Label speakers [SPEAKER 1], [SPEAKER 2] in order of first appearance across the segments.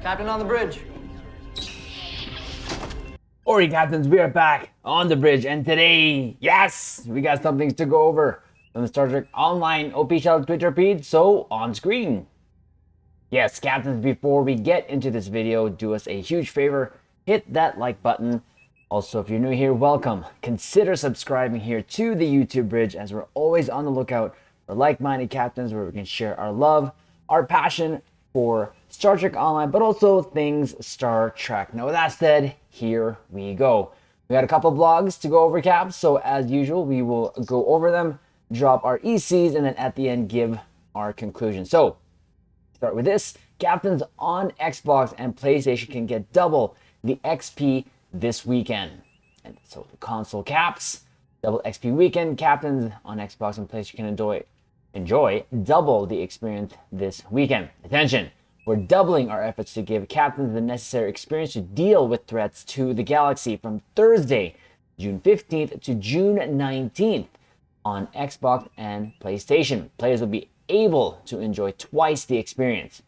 [SPEAKER 1] Captain on the bridge.
[SPEAKER 2] Alright, captains, we are back on the bridge, and today, yes, we got some things to go over from the Star Trek Online official Twitter feed, so on screen. Yes, captains, before we get into this video, do us a huge favor, hit that like button. Also, if you're new here, welcome. Consider subscribing here to the YouTube bridge, as we're always on the lookout for like-minded captains where we can share our love, our passion for Star Trek Online, but also things Star Trek. Now, with that said, here we go. We got a couple blogs to go over, caps, so as usual, we will go over them, drop our ECs, and then at the end, give our conclusion. So, start with this. Captains on Xbox and PlayStation can get double the XP this weekend. And so, the console caps, double XP weekend. Captains on Xbox and PlayStation can enjoy double the experience this weekend. Attention, we're doubling our efforts to give captains the necessary experience to deal with threats to the galaxy from Thursday, June 15th to June 19th on Xbox and PlayStation. Players will be able to enjoy twice the experience.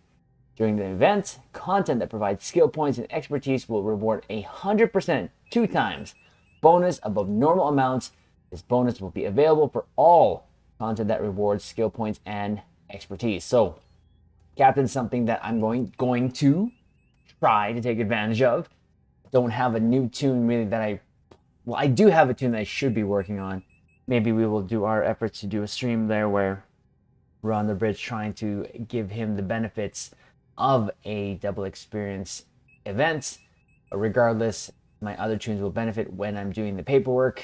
[SPEAKER 2] During the event, content that provides skill points and expertise will reward 100% 2x bonus above normal amounts. This bonus will be available for all content that rewards skill points and expertise. So, captain, something that I'm going to try to take advantage of. Don't have a new tune really that I do have a tune that I should be working on. Maybe we will do our efforts to do a stream there where we're on the bridge trying to give him the benefits of a double experience event. Regardless, my other tunes will benefit when I'm doing the paperwork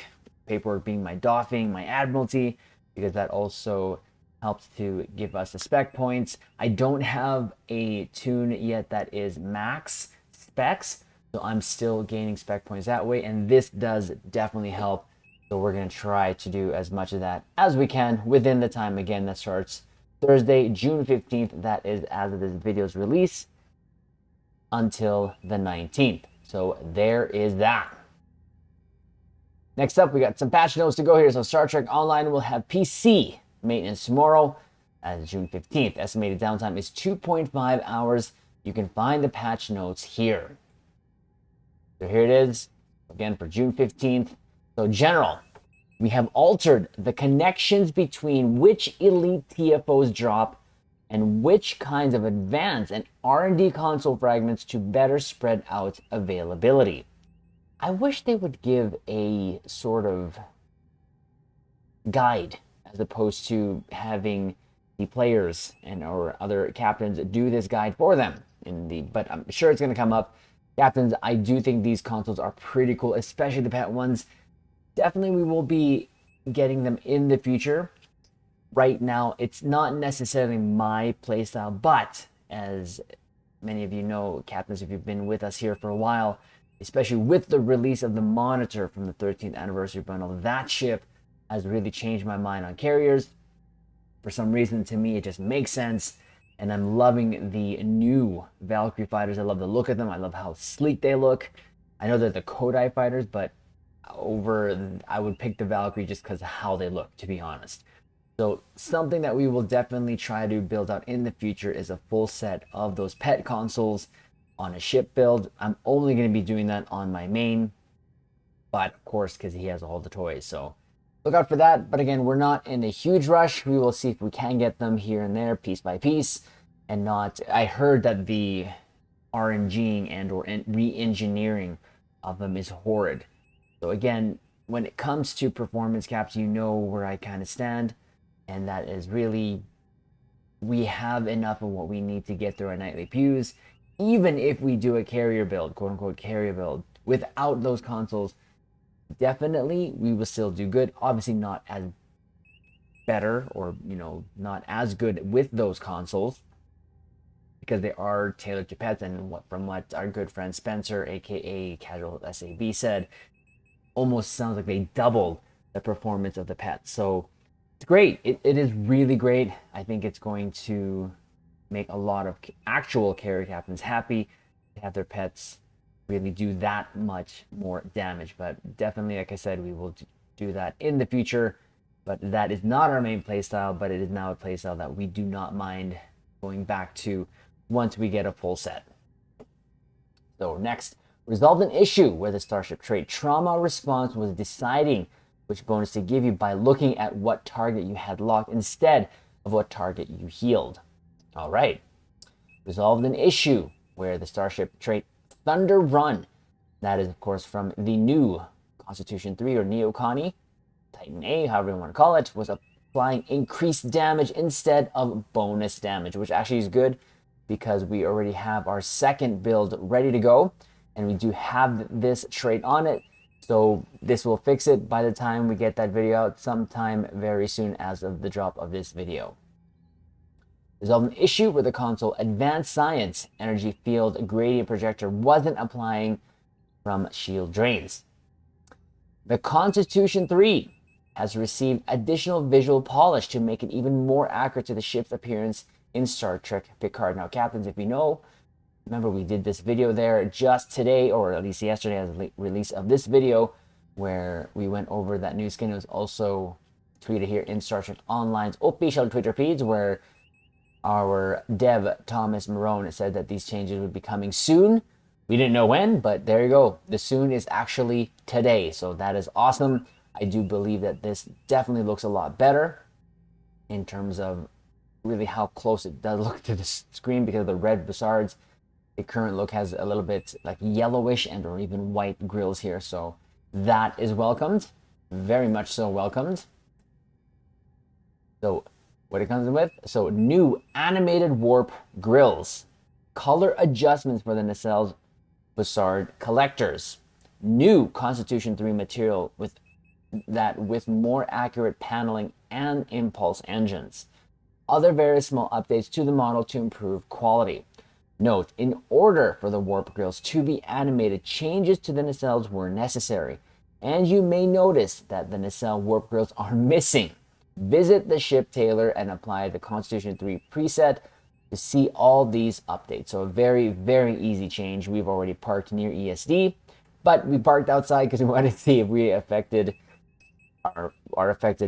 [SPEAKER 2] being my doffing, my admiralty, because that also helps to give us the spec points. I don't have a tune yet that is max specs, so I'm still gaining spec points that way, and this does definitely help. So we're going to try to do as much of that as we can within the time, again, that starts Thursday, June 15th. That is as of this video's release until the 19th. So there is that. Next up, we got some patch notes to go here. So Star Trek Online will have PC maintenance tomorrow as June 15th. Estimated downtime is 2.5 hours. You can find the patch notes here. So here it is, again, for June 15th. So general, we have altered the connections between which elite TFOs drop and which kinds of advanced and R&D console fragments to better spread out availability. I wish they would give a sort of guide as opposed to having the players and or other captains do this guide for them. But I'm sure it's going to come up. Captains, I do think these consoles are pretty cool, especially the pet ones. Definitely we will be getting them in the future. Right now, it's not necessarily my playstyle, but as many of you know, captains, if you've been with us here for a while, especially with the release of the Monitor from the 13th anniversary bundle, that ship has really changed my mind on carriers. For some reason, to me, it just makes sense. And I'm loving the new Valkyrie fighters. I love the look of them. I love how sleek they look. I know they're the Kodai fighters, but I would pick the Valkyrie just because of how they look, to be honest. So something that we will definitely try to build out in the future is a full set of those pet consoles on a ship build. I'm only going to be doing that on my main, but of course, because he has all the toys. So look out for that. But again, we're not in a huge rush. We will see if we can get them here and there, piece by piece, and not. I heard that the RNGing and or re-engineering of them is horrid. So again, when it comes to performance caps, you know where I kind of stand, and that is really, we have enough of what we need to get through our nightly pews. Even if we do a carrier build, quote unquote carrier build, without those consoles, definitely we will still do good. Obviously not as better or, not as good with those consoles because they are tailored to pets. And from what our good friend Spencer, aka Casual SAB, said, almost sounds like they doubled the performance of the pets. So it's great. It is really great. I think it's going to make a lot of actual carrier captains happy to have their pets really do that much more damage. But definitely, like I said, we will do that in the future. But that is not our main playstyle, but it is now a playstyle that we do not mind going back to once we get a full set. So next, resolved an issue where the Starship trait trauma response was deciding which bonus to give you by looking at what target you had locked instead of what target you healed. All right. Resolved an issue where the Starship trait Thunder Run, that is of course from the new Constitution 3 or Neo Connie, Titan A, however you want to call it, was applying increased damage instead of bonus damage, which actually is good because we already have our second build ready to go and we do have this trait on it. So this will fix it by the time we get that video out sometime very soon as of the drop of this video. Resolved an issue with the console Advanced Science Energy Field Gradient Projector wasn't applying from shield drains. The Constitution 3 has received additional visual polish to make it even more accurate to the ship's appearance in Star Trek Picard. Now, captains, if you know, remember we did this video there just today, or at least yesterday as the release of this video, where we went over that new skin. It was also tweeted here in Star Trek Online's official Twitter feeds, where our dev, Thomas Marone, said that these changes would be coming soon. We didn't know when, but there you go. The soon is actually today, so that is awesome. I do believe that this definitely looks a lot better in terms of really how close it does look to the screen because of the red Bussards. The current look has a little bit like yellowish and or even white grills here, so that is welcomed. Very much so welcomed. So what it comes with, so new animated warp grills, color adjustments for the nacelles Bussard collectors, new Constitution 3 material with more accurate paneling and impulse engines, other very small updates to the model to improve quality. Note, in order for the warp grills to be animated, changes to the nacelles were necessary, and you may notice that the nacelle warp grills are missing. Visit the ship tailor and apply the Constitution 3 preset to see all these updates. So a very, very easy change. We've already parked near ESD, but we parked outside because we wanted to see if we are affected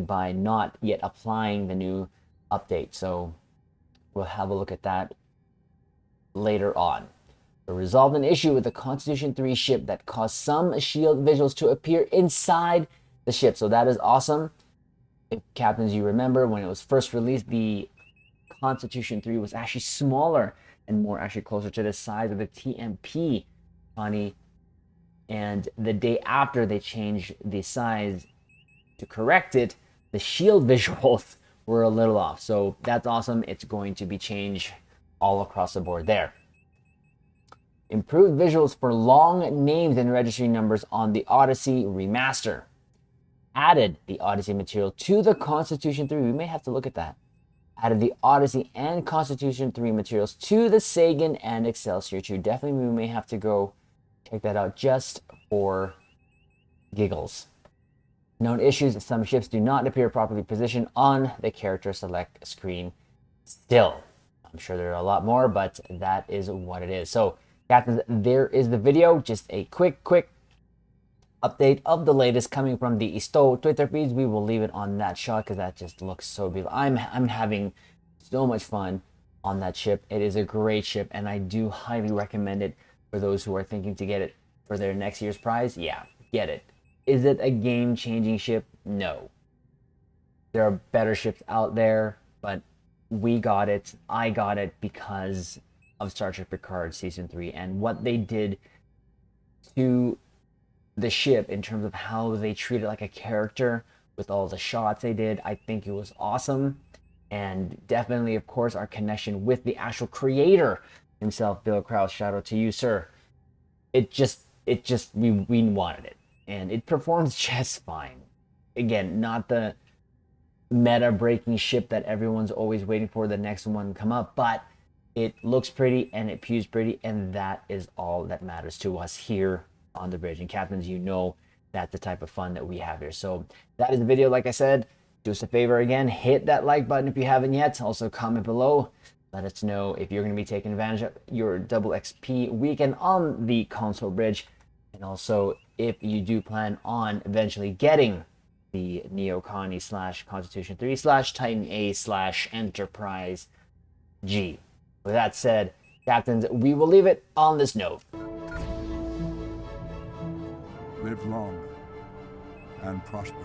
[SPEAKER 2] by not yet applying the new update. So we'll have a look at that later on. We resolved an issue with the Constitution 3 ship that caused some shield visuals to appear inside the ship. So that is awesome. If captains, you remember when it was first released, the Constitution 3 was actually smaller and more actually closer to the size of the TMP Connie. And the day after they changed the size to correct it, the shield visuals were a little off. So that's awesome. It's going to be changed all across the board there. Improved visuals for long names and registry numbers on the Odyssey remaster. Added the Odyssey material to the Constitution 3. We may have to look at that. Added the Odyssey and Constitution 3 materials to the Sagan and Excelsior 2. Definitely we may have to go check that out just for giggles. Known issues, some ships do not appear properly positioned on the character select screen still. I'm sure there are a lot more, but that is what it is. So, captains, there is the video. Just a quick update of the latest coming from the Isto Twitter feeds. We will leave it on that shot because that just looks so beautiful. I'm having so much fun on that ship. It is a great ship, and I do highly recommend it for those who are thinking to get it for their next year's prize. Yeah, get it. Is it a game-changing ship? No. There are better ships out there, but we got it. I got it because of Star Trek Picard Season 3 and what they did to the ship in terms of how they treated like a character with all the shots they did. I think it was awesome. And definitely, of course, our connection with the actual creator himself, Bill Krause. Shout out to you, sir. We wanted it. And it performs just fine. Again, not the meta-breaking ship that everyone's always waiting for the next one to come up, but it looks pretty and it pews pretty, and that is all that matters to us here on the bridge. And captains, you know that's the type of fun that we have here. So that is the video. Like I said, do us a favor again, hit that like button if you haven't yet. Also comment below. Let us know if you're going to be taking advantage of your double XP weekend on the console bridge. And also if you do plan on eventually getting the Neo Connie / Constitution 3 / Titan A / Enterprise G. With that said, captains, we will leave it on this note.
[SPEAKER 1] live long and prosper.